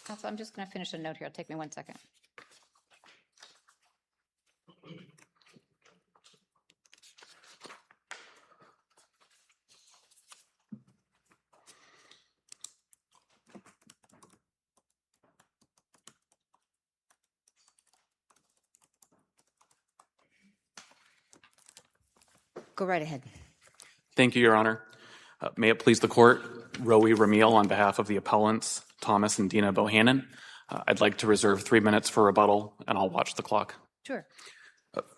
Council, I'm just going to finish a note here. It'll take me 1 second. Go right ahead. Thank you, Your Honor. May it please the Court, Roe Ramiel on behalf of the appellants, Thomas and Dina Bohannon. I'd like to reserve 3 minutes for rebuttal, and I'll watch the clock. Sure.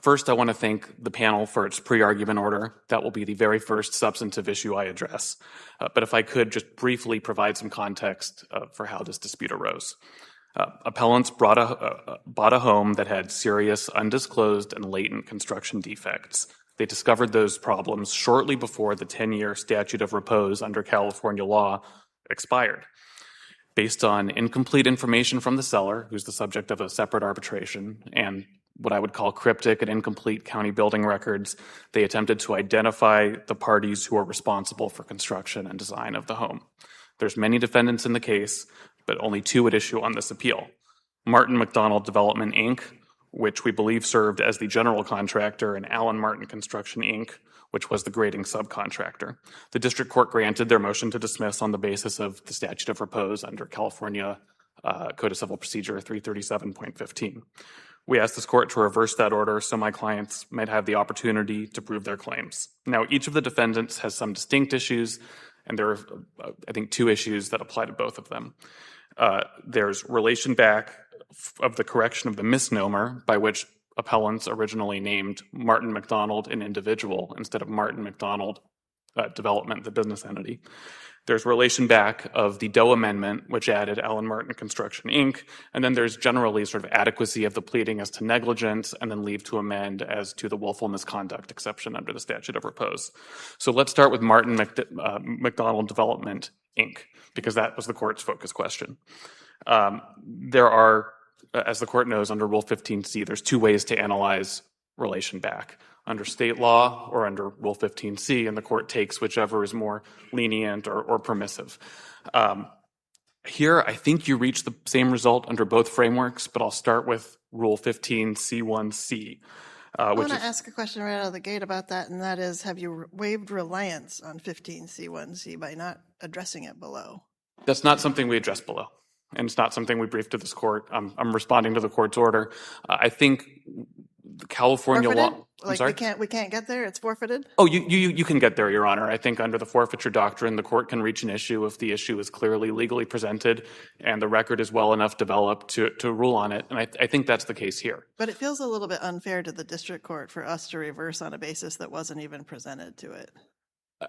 First, I want to thank the panel for its pre-argument order. That will be the very first substantive issue I address. But if I could just briefly provide some context for how this dispute arose. Appellants bought a home that had serious, undisclosed, and latent construction defects. They discovered those problems shortly before the 10-year statute of repose under California law expired. Based on incomplete information from the seller, who's the subject of a separate arbitration, and what I would call cryptic and incomplete county building records, they attempted to identify the parties who are responsible for construction and design of the home. There's many defendants in the case, but only two at issue on this appeal. McDonald Development, Inc., which we believe served as the general contractor, and Allen Martin Construction, Inc., which was the grading subcontractor. The district court granted their motion to dismiss on the basis of the statute of repose under California Code of Civil Procedure 337.15. We asked this court to reverse that order so my clients might have the opportunity to prove their claims. Now, each of the defendants has some distinct issues, and there are, I think, two issues that apply to both of them. There's relation back of the correction of the misnomer by which appellants originally named Martin McDonald an individual instead of Martin McDonald Development, the business entity. There's relation back of the Doe Amendment, which added Allen Martin Construction, Inc., and then there's generally sort of adequacy of the pleading as to negligence, and then leave to amend as to the willful misconduct exception under the statute of repose. So let's start with McDonald Development, Inc., because that was the court's focus question. There are, as the court knows, under Rule 15C, there's two ways to analyze relation back, under state law or under Rule 15C, and the court takes whichever is more lenient or permissive. Here, I think you reach the same result under both frameworks, but I'll start with Rule 15C1C. I want to ask a question right out of the gate about that, and that is, have you waived reliance on 15C1C by not addressing it below? That's not something we address below, and it's not something we briefed to this court. I'm responding to the court's order. I think the California forfeited? law. Like we can't get there? It's forfeited? Oh, you can get there, Your Honor. I think under the forfeiture doctrine, the court can reach an issue if the issue is clearly legally presented and the record is well enough developed to rule on it. And I think that's the case here. But it feels a little bit unfair to the district court for us to reverse on a basis that wasn't even presented to it.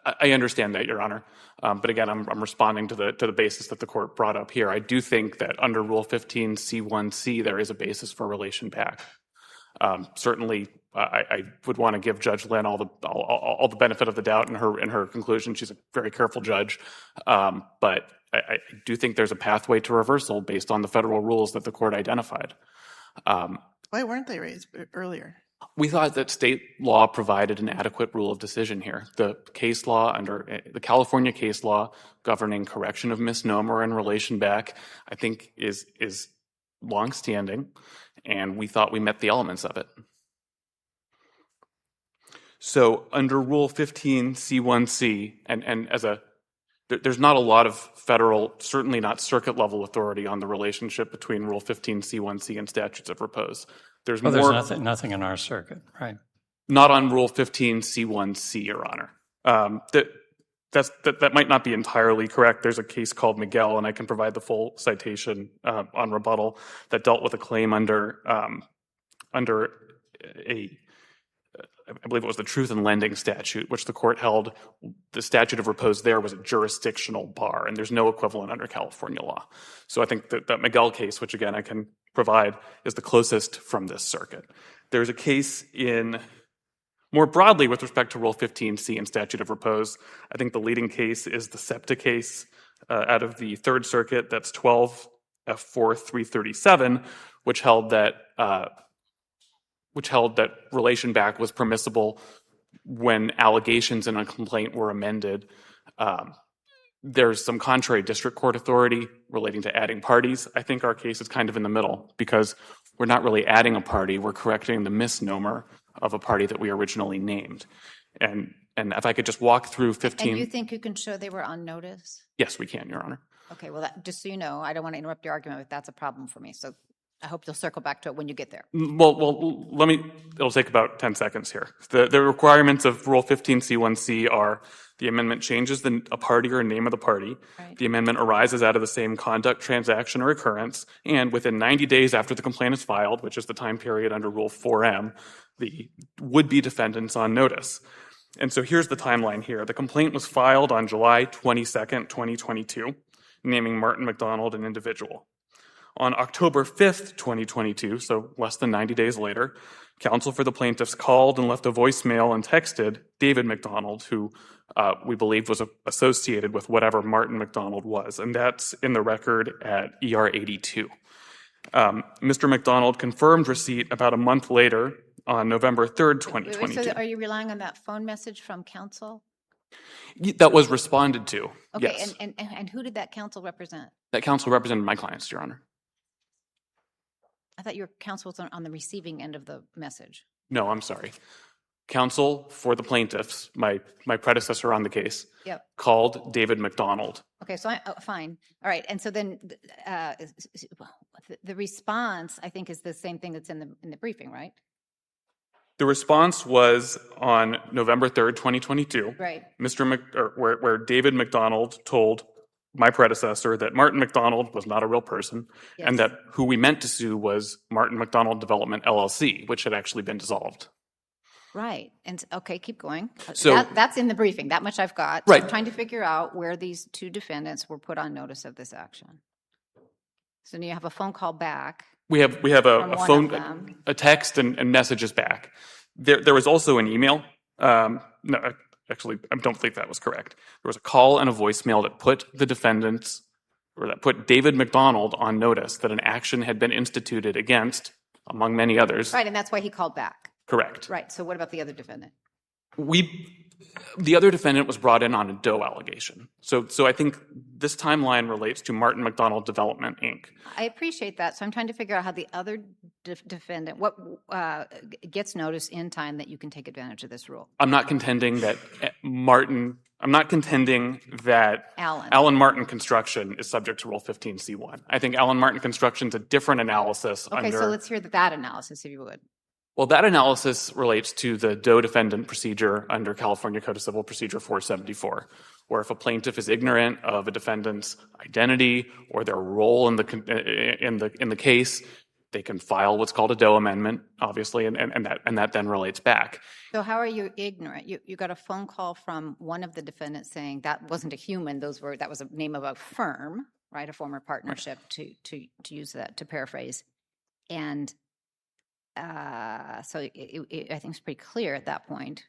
I understand that, Your Honor. But again, I'm responding to the basis that the court brought up here. I do think that under Rule 15C1C, there is a basis for relation back. Certainly, I would want to give Judge Lynn all the benefit of the doubt in her conclusion. She's a very careful judge, but I do think there's a pathway to reversal based on the federal rules that the court identified. Why weren't they raised earlier? We thought that state law provided an adequate rule of decision here. The case law under the California case law governing correction of misnomer and relation back, I think is longstanding, and we thought we met the elements of it. So under Rule 15C1C, and there's not a lot of federal, certainly not circuit level authority on the relationship between Rule 15C1C and statutes of repose. There's nothing in our circuit, right? Not on Rule 15C1C, Your Honor. That might not be entirely correct. There's a case called Miguel, and I can provide the full citation on rebuttal that dealt with a claim under I believe it was the Truth in Lending statute, which the court held the statute of repose there was a jurisdictional bar, and there's no equivalent under California law. So I think that Miguel case, which again I can provide, is the closest from this circuit. There's a case more broadly with respect to Rule 15C and statute of repose. I think the leading case is the SEPTA case out of the Third Circuit. That's 12F4-337, which held that relation back was permissible when allegations in a complaint were amended There's some contrary district court authority relating to adding parties. I think our case is kind of in the middle because we're not really adding a party. We're correcting the misnomer of a party that we originally named. And if I could just walk through 15. And you think you can show they were on notice? Yes, we can, Your Honor. Okay, well, just so you know, I don't want to interrupt your argument, but that's a problem for me. So I hope you'll circle back to it when you get there. Well, it'll take about 10 seconds here. The requirements of Rule 15C1C are the amendment changes a party or name of the party. Right. The amendment arises out of the same conduct, transaction, or occurrence. And within 90 days after the complaint is filed, which is the time period under Rule 4M, the would-be defendants on notice. And so here's the timeline here. The complaint was filed on July 22nd, 2022, naming Martin McDonald an individual. On October 5th, 2022, so less than 90 days later, counsel for the plaintiffs called and left a voicemail and texted David McDonald, who we believed was associated with whatever Martin McDonald was. And that's in the record at ER 82. Mr. McDonald confirmed receipt about a month later on November 3rd, 2022. So are you relying on that phone message from counsel? That was responded to, Okay, yes. and who did that counsel represent? That counsel represented my clients, Your Honor. I thought your counsel was on the receiving end of the message. No, I'm sorry. Counsel for the plaintiffs, my predecessor on the case, Yep. called David McDonald. Okay, so fine. All right, and so then the response, I think, is the same thing that's in the briefing, right? The response was on November 3rd, 2022. Right. Where David McDonald told my predecessor that Martin McDonald was not a real person, Yes. and that who we meant to sue was Martin McDonald Development LLC, which had actually been dissolved. Right. And okay, keep going. So- that's in the briefing. That much I've got. So Right. I'm trying to figure out where these two defendants were put on notice of this action. So now you have a phone call back. We have From a one phone, of them. a text, and messages back. There was also an email. No, actually, I don't think that was correct. There was a call and a voicemail that put the defendants, or that put David McDonald on notice that an action had been instituted against, among many others. Right, and that's why he called back. Correct. Right. So what about the other defendant? The other defendant was brought in on a Doe allegation. So I think this timeline relates to Martin McDonald Development, Inc. I appreciate that. So I'm trying to figure out how the other defendant, what gets notice in time that you can take advantage of this rule. I'm not contending that Allen. Allen Martin Construction is subject to Rule 15C1. I think Allen Martin Construction is a different analysis Okay, under... so let's hear that analysis, if you would. Well, that analysis relates to the Doe defendant procedure under California Code of Civil Procedure 474, where if a plaintiff is ignorant of a defendant's identity or their role in the case, they can file what's called a Doe amendment, obviously, and that then relates back. So how are you ignorant? You got a phone call from one of the defendants saying that wasn't a human; that was a name of a firm, right? A former partnership, to use that to paraphrase, and. So I think it's pretty clear at that point.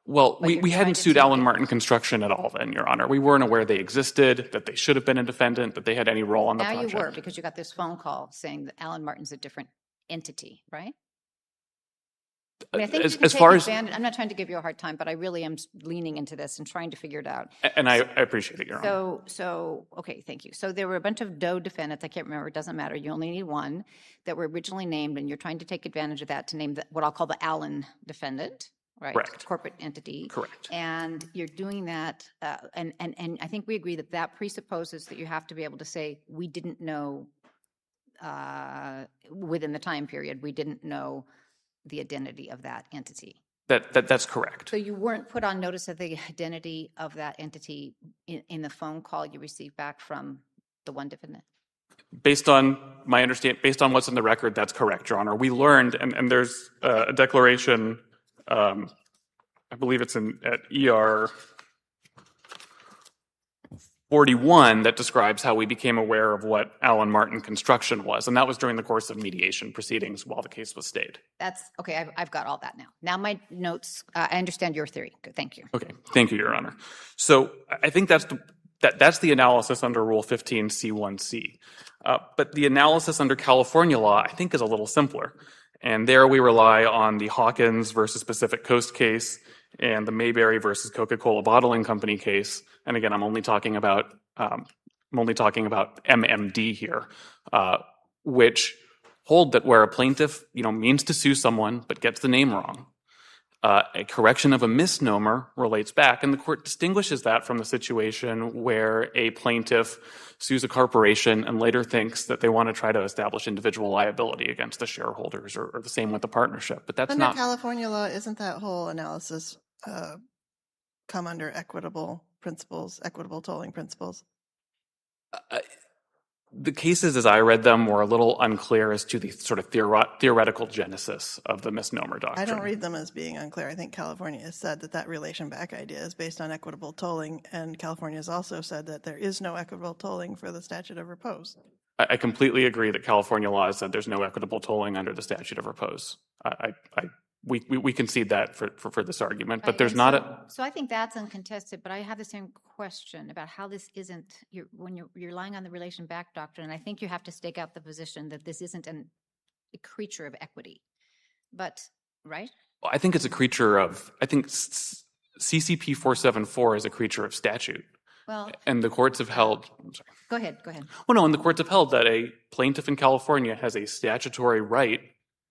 Well, But you're we trying hadn't to sued take Allen it- Martin Construction at all then, Your Honor. We weren't aware they existed, that they should have been a defendant, that they had any role on the Now project. you were, because you got this phone call saying that Allen Martin's a different entity, right? I mean, I think you can As take far as, advantage. I'm not trying to give you a hard time, but I really am leaning into this and trying to figure it out. and I appreciate it, Your Honor. So okay, thank you. So there were a bunch of Doe defendants. I can't remember. It doesn't matter. You only need one that were originally named, and you're trying to take advantage of that to name what I'll call the Allen defendant, right? Correct. Corporate entity. Correct. And you're doing that, and I think we agree that presupposes that you have to be able to say we didn't know within the time period. We didn't know the identity of that entity. That's correct. So you weren't put on notice of the identity of that entity in the phone call you received back from the one defendant? Based on my understanding, based on what's in the record, that's correct, Your Honor. We learned, and there's a declaration, I believe it's at ER 41 that describes how we became aware of what Allen Martin Construction was, and that was during the course of mediation proceedings while the case was stayed. That's okay. I've got all that now. Now my notes. I understand your theory. Good, thank you. Okay, thank you, Your Honor. So I think that's the analysis under Rule 15C1C. But the analysis under California law, I think, is a little simpler. And there we rely on the Hawkins versus Pacific Coast case and the Mayberry versus Coca-Cola Bottling Company case. And again, I'm only talking about MMD here, which hold that where a plaintiff, means to sue someone but gets the name wrong, a correction of a misnomer relates back, and the court distinguishes that from the situation where a plaintiff sues a corporation and later thinks that they want to try to establish individual liability against the shareholders, or the same with the partnership. But that's Under not California law, isn't that whole analysis come under equitable principles, equitable tolling principles? the cases as I read them were a little unclear as to the sort of theoretical genesis of the misnomer doctrine. I don't read them as being unclear. I think California has said that relation back idea is based on equitable tolling, and California has also said that there is no equitable tolling for the statute of repose. I completely agree that California law has said there's no equitable tolling under the statute of repose. We concede that for this argument, but there's not a... So I think that's uncontested, but I have the same question about how this isn't, when you're relying on the relation back doctrine, and I think you have to stake out the position that this isn't a creature of equity, but, right? Well, I think it's a creature of, I think CCP 474 is a creature of statute. Well, and the courts have held... I'm sorry. Go ahead. Well, no, and the courts have held that a plaintiff in California has a statutory right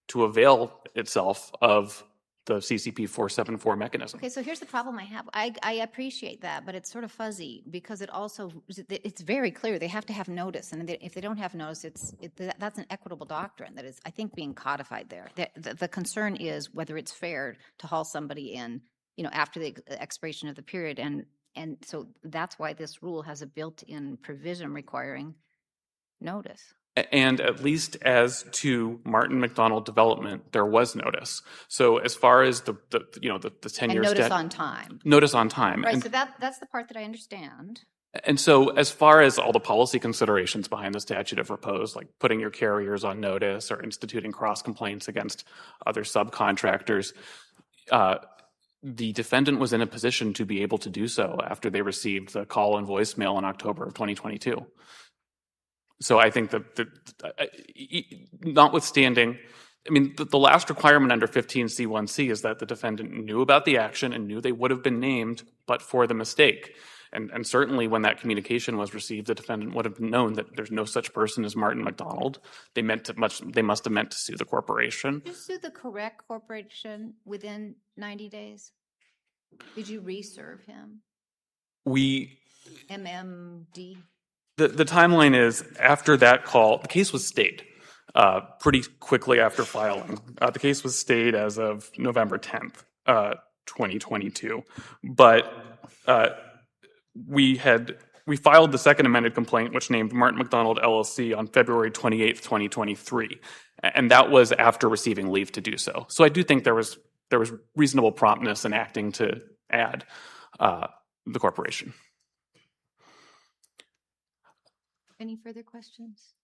to avail itself of the CCP 474 mechanism. Okay, so here's the problem I have. I appreciate that, but it's sort of fuzzy because it's very clear they have to have notice, and if they don't have notice, that's an equitable doctrine that is, I think, being codified there. The concern is whether it's fair to haul somebody in, after the expiration of the period, and so that's why this rule has a built-in provision requiring notice. And at least as to Martin McDonald development, there was notice. So as far as the 10-year notice on time. Notice on time. Right, and, so that's the part that I understand. And so as far as all the policy considerations behind the statute of repose, like putting your carriers on notice or instituting cross complaints against other subcontractors, the defendant was in a position to be able to do so after they received the call and voicemail in October of 2022. So I think that notwithstanding, I mean, the last requirement under 15C1C is that the defendant knew about the action and knew they would have been named but for the mistake. And certainly when that communication was received, the defendant would have known that there's no such person as Martin McDonald. They must have meant to sue the corporation. Did you sue the correct corporation within 90 days? Did you reserve him? MMD? The timeline is after that call, the case was stayed pretty quickly after filing. The case was stayed as of November 10th, 2022. But we filed the second amended complaint, which named Martin McDonald LLC on February 28th, 2023. And that was after receiving leave to do so. So I do think there was reasonable promptness in acting to add the corporation. Any further questions?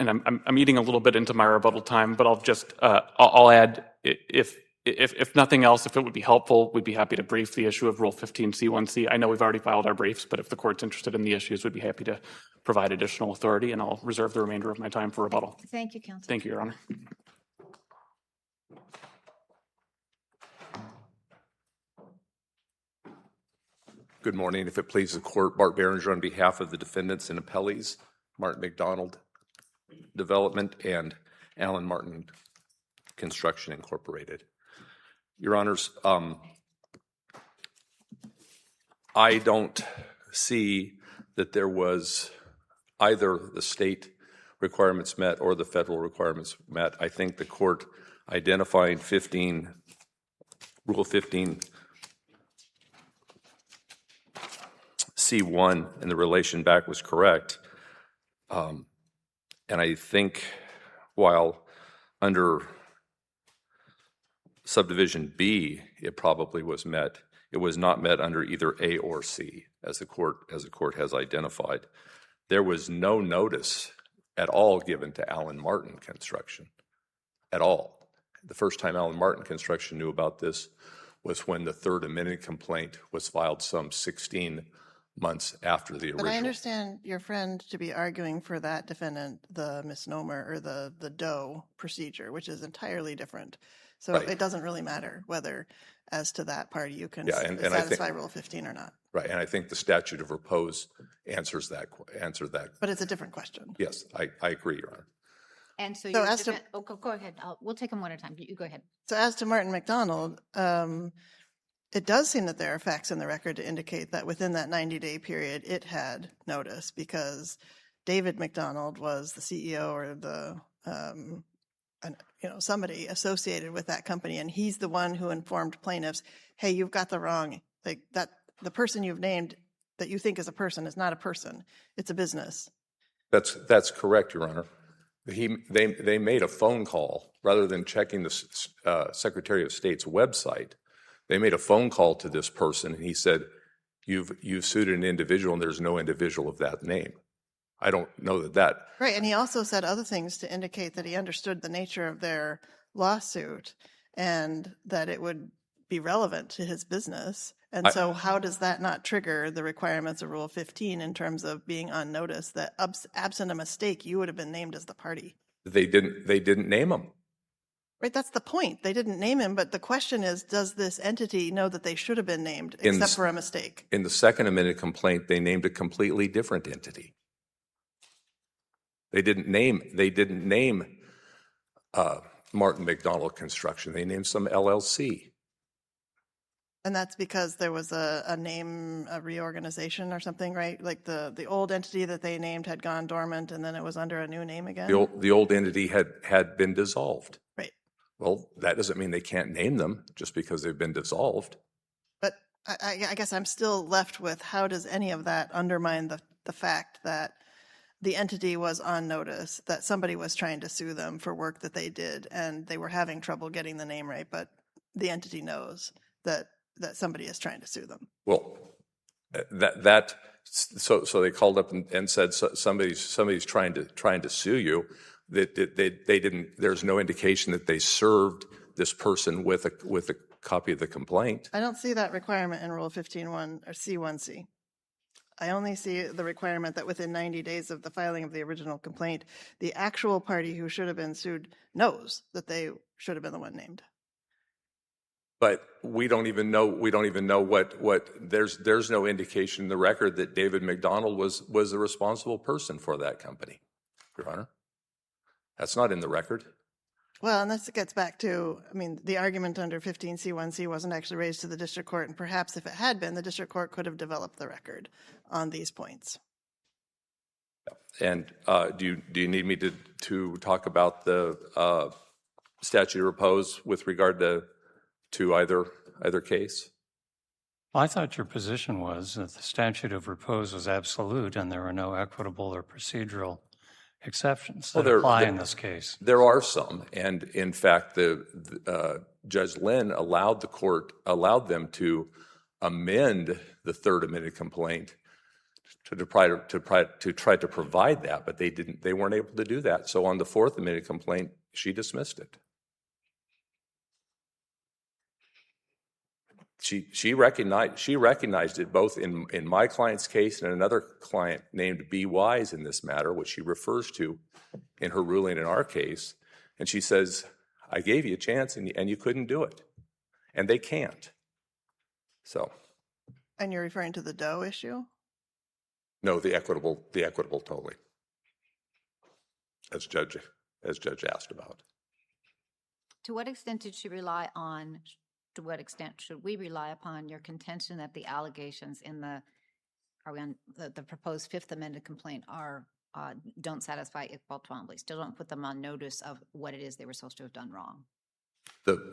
And I'm eating a little bit into my rebuttal time, but I'll just I'll add, if nothing else, if it would be helpful, we'd be happy to brief the issue of Rule 15C1C. I know we've already filed our briefs, but if the court's interested in the issues, we'd be happy to provide additional authority, and I'll reserve the remainder of my time for rebuttal. Thank you, counsel. Thank you, Your Honor. Good morning. If it pleases the court, Bart Behringer on behalf of the defendants and appellees, Martin McDonald Development and Alan Martin Construction Incorporated. Your Honors, I don't see that there was either the state requirements met or the federal requirements met. I think the court identifying Rule 15 C1 and the relation back was correct. And I think while under subdivision B, it probably was met, it was not met under either A or C, as the court has identified. There was no notice at all given to Alan Martin Construction, at all. The first time Alan Martin Construction knew about this was when the third amended complaint was filed some 16 months after the original. But I understand your friend to be arguing for that defendant the misnomer or the Doe procedure, which is entirely different. So Right. it doesn't really matter whether, as to that party, you can Yeah, and I think- satisfy Rule 15 or not. Right, and I think the statute of repose answers that. But it's a different question. Yes, I agree, Your Honor. And so, So your as to- defense, go ahead. We'll take them one at a time. You go ahead. So as to Martin McDonald, it does seem that there are facts in the record to indicate that within that 90-day period, it had notice, because David McDonald was the CEO or the somebody associated with that company, and he's the one who informed plaintiffs, "Hey, you've got the wrong that the person you've named that you think is a person is not a person; it's a business." That's correct, Your Honor. They made a phone call rather than checking the Secretary of State's website. They made a phone call to this person, and he said, "You've sued an individual, and there's no individual of that name." I don't know that. Right, and he also said other things to indicate that he understood the nature of their lawsuit and that it would be relevant to his business. And so how does that not trigger the requirements of Rule 15 in terms of being on notice that absent a mistake, you would have been named as the party? They didn't name him. Right, that's the point. They didn't name him, but the question is, does this entity know that they should have been named except for a mistake? In the second amended complaint, they named a completely different entity. They didn't name Martin McDonald Construction. They named some LLC. And that's because there was a name, a reorganization or something, right? Like the old entity that they named had gone dormant, and then it was under a new name again? The old entity had been dissolved. Right. Well, that doesn't mean they can't name them just because they've been dissolved. But I guess I'm still left with, how does any of that undermine the fact that the entity was on notice, that somebody was trying to sue them for work that they did, and they were having trouble getting the name right, but the entity knows that somebody is trying to sue them? Well, so they called up and said somebody's trying to sue you. That they didn't. There's no indication that they served this person with a copy of the complaint. I don't see that requirement in Rule 15.1 or C1C. I only see the requirement that within 90 days of the filing of the original complaint, the actual party who should have been sued knows that they should have been the one named. But we don't even know what there's no indication in the record that David McDonald was the responsible person for that company, Your Honor. That's not in the record. Well, and this gets back to, the argument under 15C1C wasn't actually raised to the district court, and perhaps if it had been, the district court could have developed the record on these points. And do you need me to talk about the statute of repose with regard to either case? Well, I thought your position was that the statute of repose was absolute and there were no equitable or procedural exceptions that apply in this case. There are some, and in fact, the Judge Lynn allowed them to amend the third amended complaint to try to provide that, but they weren't able to do that. So on the fourth amended complaint, she dismissed it. She recognized it both in my client's case and another client named B. Wise in this matter, which she refers to in her ruling in our case. And she says, I gave you a chance and you couldn't do it. And they can't. So. And you're referring to the Doe issue? No, the equitable totally. As Judge asked about. To what extent did she rely on? To what extent should we rely upon your contention that the allegations in the proposed Fifth Amendment complaint don't satisfy Iqbal Twombly? Still don't put them on notice of what it is they were supposed to have done wrong.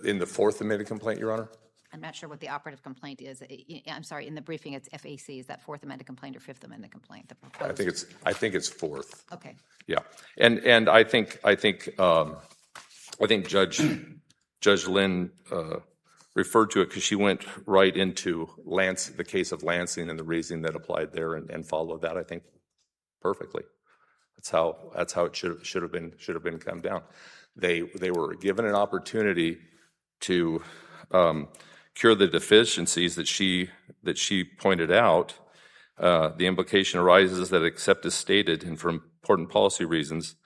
In the Fourth Amendment complaint, Your Honor? I'm not sure what the operative complaint is. I'm sorry. In the briefing, it's FAC. Is that Fourth Amendment complaint or Fifth Amendment complaint? I think it's fourth. Okay. Yeah, and I think Judge Lynn referred to it because she went right into the case of Lansing and the reasoning that applied there and followed that, I think, perfectly. That's how it should have been come down. They were given an opportunity to cure the deficiencies that she pointed out. The implication arises that, except as stated, and for important policy reasons,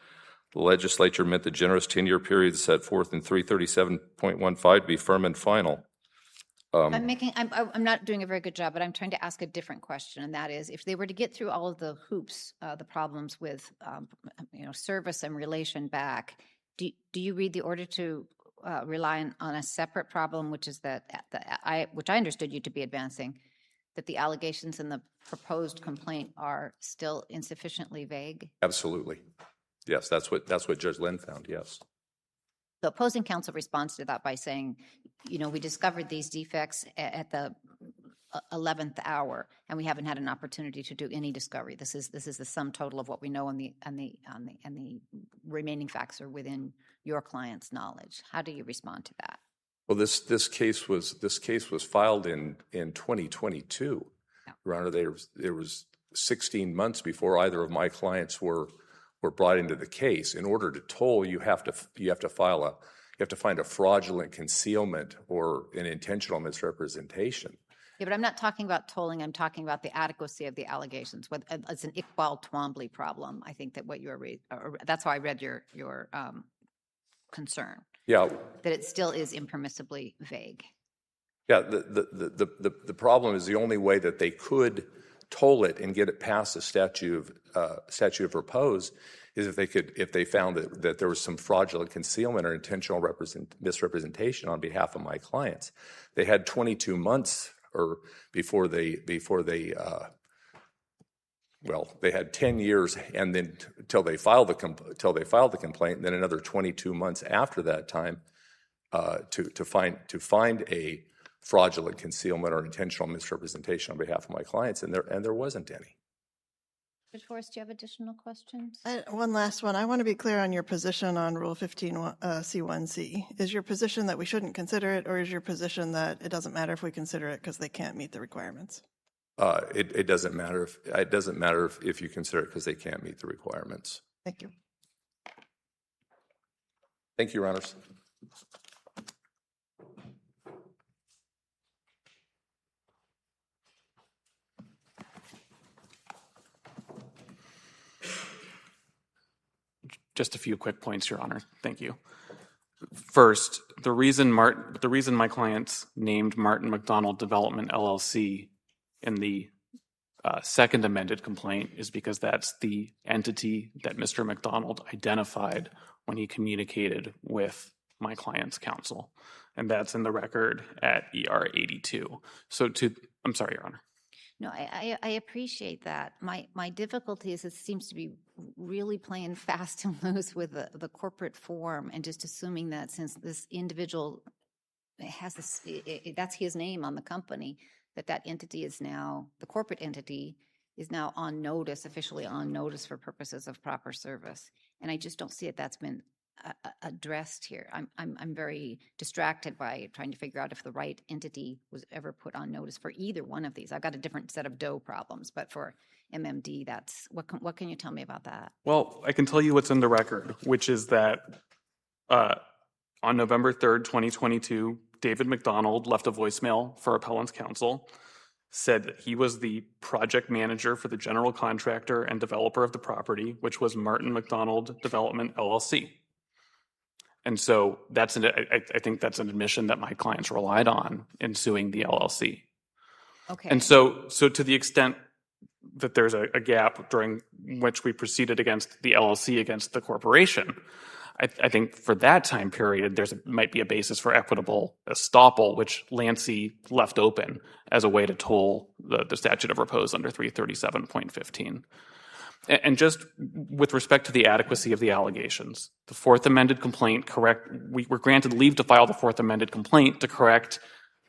The legislature meant the generous 10-year period set forth in 337.15 to be firm and final. I'm not doing a very good job, but I'm trying to ask a different question, and that is, if they were to get through all of the hoops, the problems with, service and relation back, do you read the order to rely on a separate problem, which is that which I understood you to be advancing, that the allegations in the proposed complaint are still insufficiently vague? Absolutely. Yes, that's what Judge Lynn found, yes. The opposing counsel responds to that by saying, we discovered these defects at the 11th hour, and we haven't had an opportunity to do any discovery. This is the sum total of what we know, and the remaining facts are within your client's knowledge. How do you respond to that? Well, this case was filed in 2022. Yeah. Your Honor, there was 16 months before either of my clients were brought into the case. In order to toll, you have to find a fraudulent concealment or an intentional misrepresentation. Yeah, but I'm not talking about tolling. I'm talking about the adequacy of the allegations. It's an Iqbal Twombly problem. I think that that's how I read your concern. Yeah. That it still is impermissibly vague. Yeah. The problem is the only way that they could toll it and get it past the statute of repose is if they found that there was some fraudulent concealment or intentional misrepresentation on behalf of my clients. They had 22 months before they had 10 years, and then till they filed the complaint, and then another 22 months after that time to find a fraudulent concealment or intentional misrepresentation on behalf of my clients, and there wasn't any. Judge Forrest, do you have additional questions? One last one. I want to be clear on your position on Rule 15 C1C. Is your position that we shouldn't consider it, or is your position that it doesn't matter if we consider it because they can't meet the requirements? It doesn't matter if you consider it because they can't meet the requirements. Thank you. Thank you, Your Honors. Just a few quick points, Your Honor. Thank you. First, the reason my clients named Martin McDonald Development LLC in the second amended complaint is because that's the entity that Mr. McDonald identified when he communicated with my client's counsel. And that's in the record at ER 82. I'm sorry, Your Honor. No, I appreciate that. My difficulty is it seems to be really playing fast and loose with the corporate form and just assuming that since this individual has that's his name on the company, that entity is now, the corporate entity is now on notice, officially on notice for purposes of proper service. And I just don't see it that's been addressed here. I'm very distracted by trying to figure out if the right entity was ever put on notice for either one of these. I've got a different set of Doe problems, but for MMD, that's what can you tell me about that? Well, I can tell you what's in the record, which is that on November 3rd, 2022, David McDonald left a voicemail for appellant's counsel, said that he was the project manager for the general contractor and developer of the property, which was Martin McDonald Development LLC. And so I think that's an admission that my clients relied on in suing the LLC. Okay. And so to the extent that there's a gap during which we proceeded against the LLC against the corporation, I think for that time period, might be a basis for equitable estoppel, which Lancey left open as a way to toll the statute of repose under 337.15. And just with respect to the adequacy of the allegations, the fourth amended complaint we were granted leave to file the fourth amended complaint to correct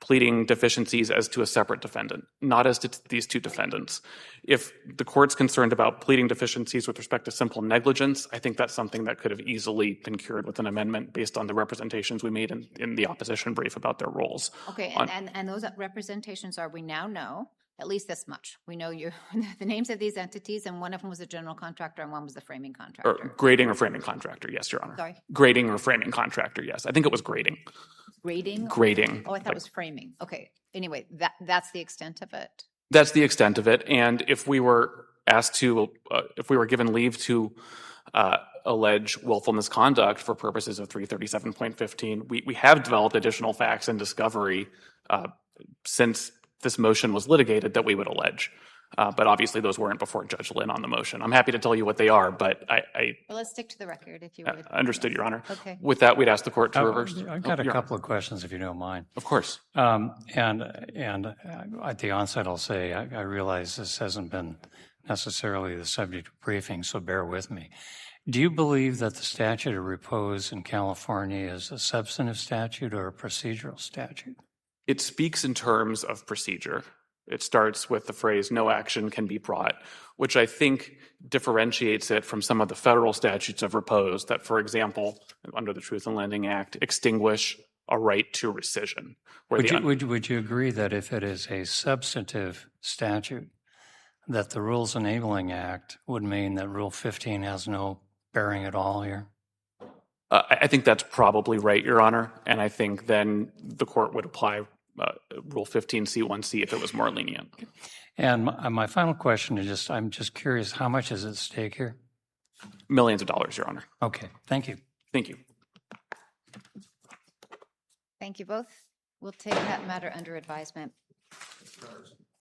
pleading deficiencies as to a separate defendant, not as to these two defendants. If the court's concerned about pleading deficiencies with respect to simple negligence, I think that's something that could have easily been cured with an amendment based on the representations we made in the opposition brief about their roles. Okay, and those representations we now know at least this much. We know the names of these entities, and one of them was a general contractor and one was the framing contractor. Or grading or framing contractor, yes, Your Honor. Sorry? Grading or framing contractor, yes. I think it was grading. Grading? Grading. Oh, I thought it was framing. Okay. Anyway, that's the extent of it. That's the extent of it. And if we were asked to, if we were given leave to allege willful misconduct for purposes of 337.15. We have developed additional facts and discovery since this motion was litigated that we would allege. But obviously those weren't before Judge Lynn on the motion. I'm happy to tell you what they are, but I Well, let's stick to the record if you would. understood, Your Honor. Okay. With that, we'd ask the court to reverse. I've got a couple of questions, if you don't mind. Of course. And at the onset, I'll say I realize this hasn't been necessarily the subject of briefing, so bear with me. Do you believe that the statute of repose in California is a substantive statute or a procedural statute? It speaks in terms of procedure. It starts with the phrase, no action can be brought, which I think differentiates it from some of the federal statutes of repose that, for example, under the Truth in Lending Act, extinguish a right to rescission. Would you agree that if it is a substantive statute, that the Rules Enabling Act would mean that Rule 15 has no bearing at all here? I think that's probably right, Your Honor, and I think then the court would apply Rule 15C1C if it was more lenient. And my final question is I'm just curious, how much is at stake here? Millions of dollars, Your Honor. Okay, thank you. Thank you. Thank you both. We'll take that matter under advisement.